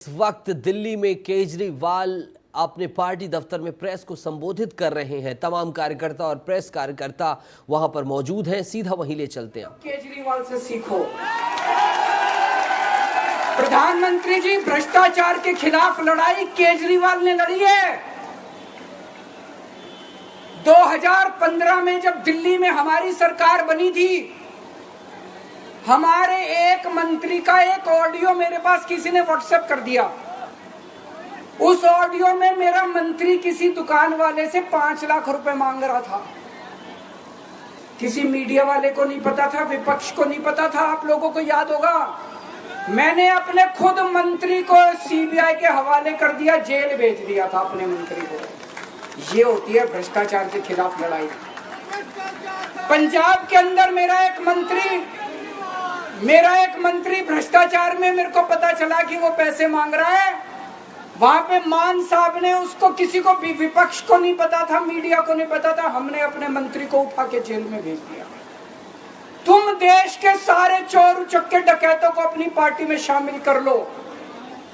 इस वक्त दिल्ली में केजरीवाल अपने पार्टी दफ्तर में प्रेस को संबोधित कर रहे हैं। तमाम कार्यकर्ता और प्रेस कार्यकर्ता वहां पर मौजूद हैं। सीधा वहीं ले चलते हैं। केजरीवाल से सीखो। प्रधानमंत्री जी, भ्रष्टाचार के खिलाफ लड़ाई केजरीवाल ने लड़ी है। 2015 में जब दिल्ली में हमारी सरकार बनी थी, हमारे एक मंत्री का एक ऑडियो मेरे पास किसी ने व्हाट्सएप कर दिया। उस ऑडियो में मेरा मंत्री किसी दुकान वाले से 5 लाख रुपए मांग रहा था। किसी मीडिया वाले को नहीं पता था, विपक्ष को नहीं पता था। आप लोगों को याद होगा, मैंने अपने खुद मंत्री को सीबीआई के हवाले कर दिया, जेल भेज दिया था अपने मंत्री को। ये होती है भ्रष्टाचार के खिलाफ लड़ाई। पंजाब के अंदर मेरा एक मंत्री भ्रष्टाचार में, मेरे को पता चला कि वो पैसे मांग रहा है। वहां पे मान साहब ने उसको, किसी को भी, विपक्ष को नहीं पता था, मीडिया को नहीं पता था, हमने अपने मंत्री को उठा के जेल में भेज दिया। तुम देश के सारे चोर उचक्के डकैतों को अपनी पार्टी में शामिल कर लो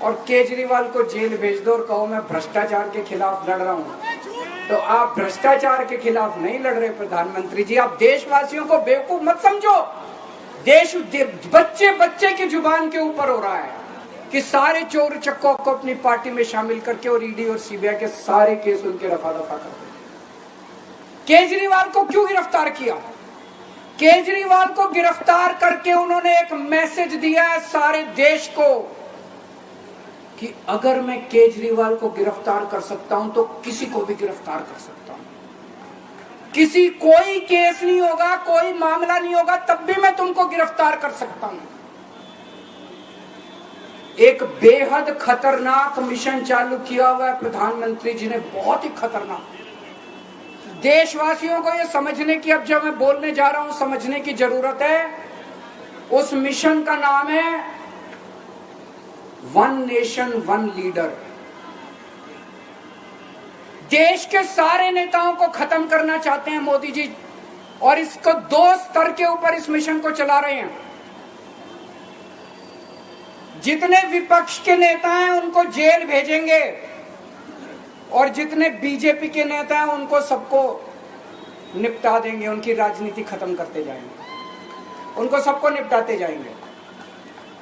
और केजरीवाल को जेल भेज दो और कहो मैं भ्रष्टाचार के खिलाफ लड़ रहा हूं। तो आप भ्रष्टाचार के खिलाफ नहीं लड़ रहे प्रधानमंत्री जी। आप देशवासियों को बेवकूफ मत समझो। देश बच्चे की जुबान के ऊपर हो रहा है कि सारे चोर चक्कों को अपनी पार्टी में शामिल करके और ईडी और सीबीआई के सारे केस उनके रफा दफा कर दे। केजरीवाल को क्यों गिरफ्तार किया? केजरीवाल को गिरफ्तार करके उन्होंने एक मैसेज दिया है सारे देश को कि अगर मैं केजरीवाल को गिरफ्तार कर सकता हूं तो किसी को भी गिरफ्तार कर सकता हूं। कोई केस नहीं होगा, कोई मामला नहीं होगा, तब भी मैं तुमको गिरफ्तार कर सकता हूं। एक बेहद खतरनाक मिशन चालू किया हुआ है प्रधानमंत्री जी ने, बहुत ही खतरनाक। देशवासियों को यह समझने की, अब जब मैं बोलने जा रहा हूं, समझने की जरूरत है। उस मिशन का नाम है वन नेशन वन लीडर। देश के सारे नेताओं को खत्म करना चाहते हैं मोदी जी, और इसको 2 स्तर के ऊपर इस मिशन को चला रहे हैं। जितने विपक्ष के नेता हैं उनको जेल भेजेंगे और जितने बीजेपी के नेता हैं उनको सबको निपटा देंगे, उनकी राजनीति खत्म करते जाएंगे, उनको सबको निपटाते जाएंगे।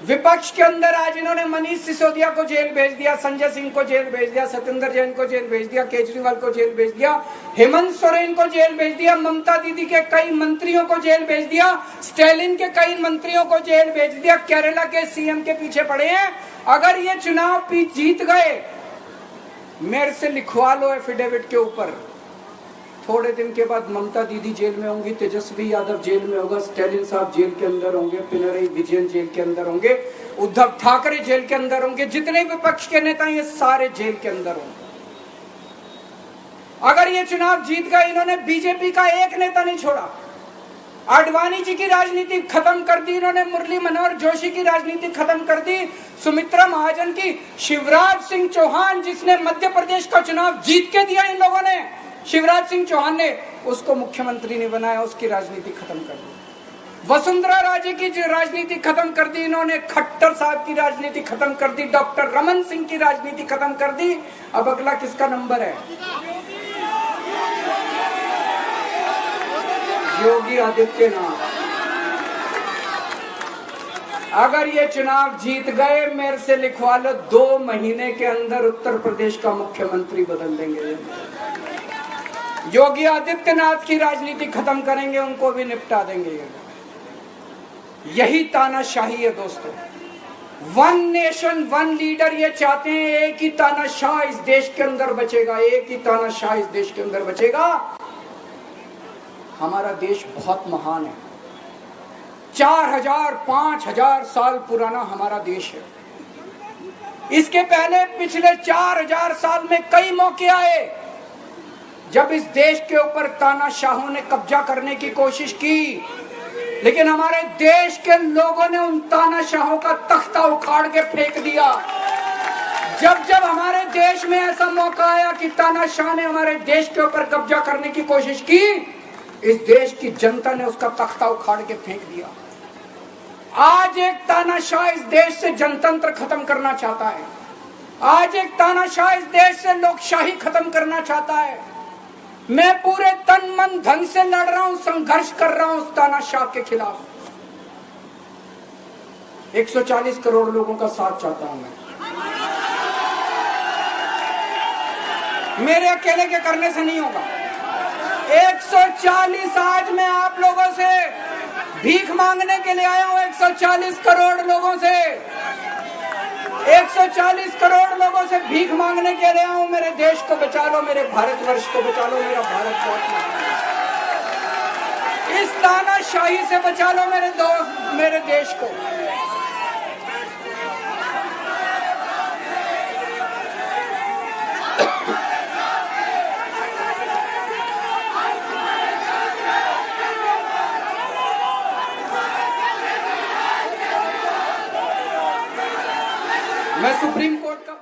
विपक्ष के अंदर आज इन्होंने मनीष सिसोदिया को जेल भेज दिया, संजय सिंह को जेल भेज दिया, सत्येंद्र जैन को जेल भेज दिया, केजरीवाल को जेल भेज दिया, हेमंत सोरेन को जेल भेज दिया, ममता दीदी के कई मंत्रियों को जेल भेज दिया, स्टालिन के कई मंत्रियों को जेल भेज दिया, केरला के सीएम के पीछे पड़े हैं। अगर ये चुनाव जीत गए, मेरे से लिखवा लो एफिडेविट के ऊपर, थोड़े दिन के बाद ममता दीदी जेल में होंगी, तेजस्वी यादव जेल में होगा, स्टालिन साहब जेल के अंदर होंगे, पिनरई विजयन जेल के अंदर होंगे, उद्धव ठाकरे जेल के अंदर होंगे, जितने विपक्ष के नेता ये सारे जेल के अंदर होंगे। अगर ये चुनाव जीत गए, इन्होंने बीजेपी का एक नेता नहीं छोड़ा। आडवाणी जी की राजनीति खत्म कर दी इन्होंने, मुरली मनोहर जोशी की राजनीति खत्म कर दी, सुमित्रा महाजन की, शिवराज सिंह चौहान जिसने मध्य प्रदेश का चुनाव जीत के दिया इन लोगों ने, शिवराज सिंह चौहान ने उसको मुख्यमंत्री नहीं बनाया, उसकी राजनीति खत्म कर दी। वसुंधरा राजे की राजनीति खत्म कर दी इन्होंने, खट्टर साहब की राजनीति खत्म कर दी, डॉक्टर रमन सिंह की राजनीति खत्म कर दी। अब अगला किसका नंबर है? योगी आदित्यनाथ। अगर ये चुनाव जीत गए, मेरे से लिखवा लो, 2 महीने के अंदर उत्तर प्रदेश का मुख्यमंत्री बदल देंगे। योगी आदित्यनाथ की राजनीति खत्म करेंगे, उनको भी निपटा देंगे। यही तानाशाही है दोस्तों। वन नेशन वन लीडर ये चाहते हैं, एक ही तानाशाह इस देश के अंदर बचेगा, एक ही तानाशाह इस देश के अंदर बचेगा। हमारा देश बहुत महान है, 4000 5000 साल पुराना हमारा देश है। इसके पहले पिछले 4000 साल में कई मौके आए जब इस देश के ऊपर तानाशाहों ने कब्जा करने की कोशिश की, लेकिन हमारे देश के लोगों ने उन तानाशाहों का तख्ता उखाड़ के फेंक दिया। जब जब हमारे देश में ऐसा मौका आया कि तानाशाह ने हमारे देश के ऊपर कब्जा करने की कोशिश की, इस देश की जनता ने उसका तख्ता उखाड़ के फेंक दिया। आज एक तानाशाह इस देश से जनतंत्र खत्म करना चाहता है। आज एक तानाशाह इस देश से लोकशाही खत्म करना चाहता है। मैं पूरे तन मन धन से लड़ रहा हूं, संघर्ष कर रहा हूं उस तानाशाह के खिलाफ। 140 करोड़ लोगों का साथ चाहता हूं मैं। मेरे अकेले के करने से नहीं होगा। 140 आज मैं आप लोगों से भीख मांगने के लिए आया हूं। 140 करोड़ लोगों से 140 करोड़ लोगों से भीख मांगने के लिए आया हूं। मेरे देश को बचा लो, मेरे भारतवर्ष को बचा लो, मेरा भारत बहुत इस तानाशाही से बचा लो मेरे दोस्त, मेरे देश को। मैं सुप्रीम कोर्ट का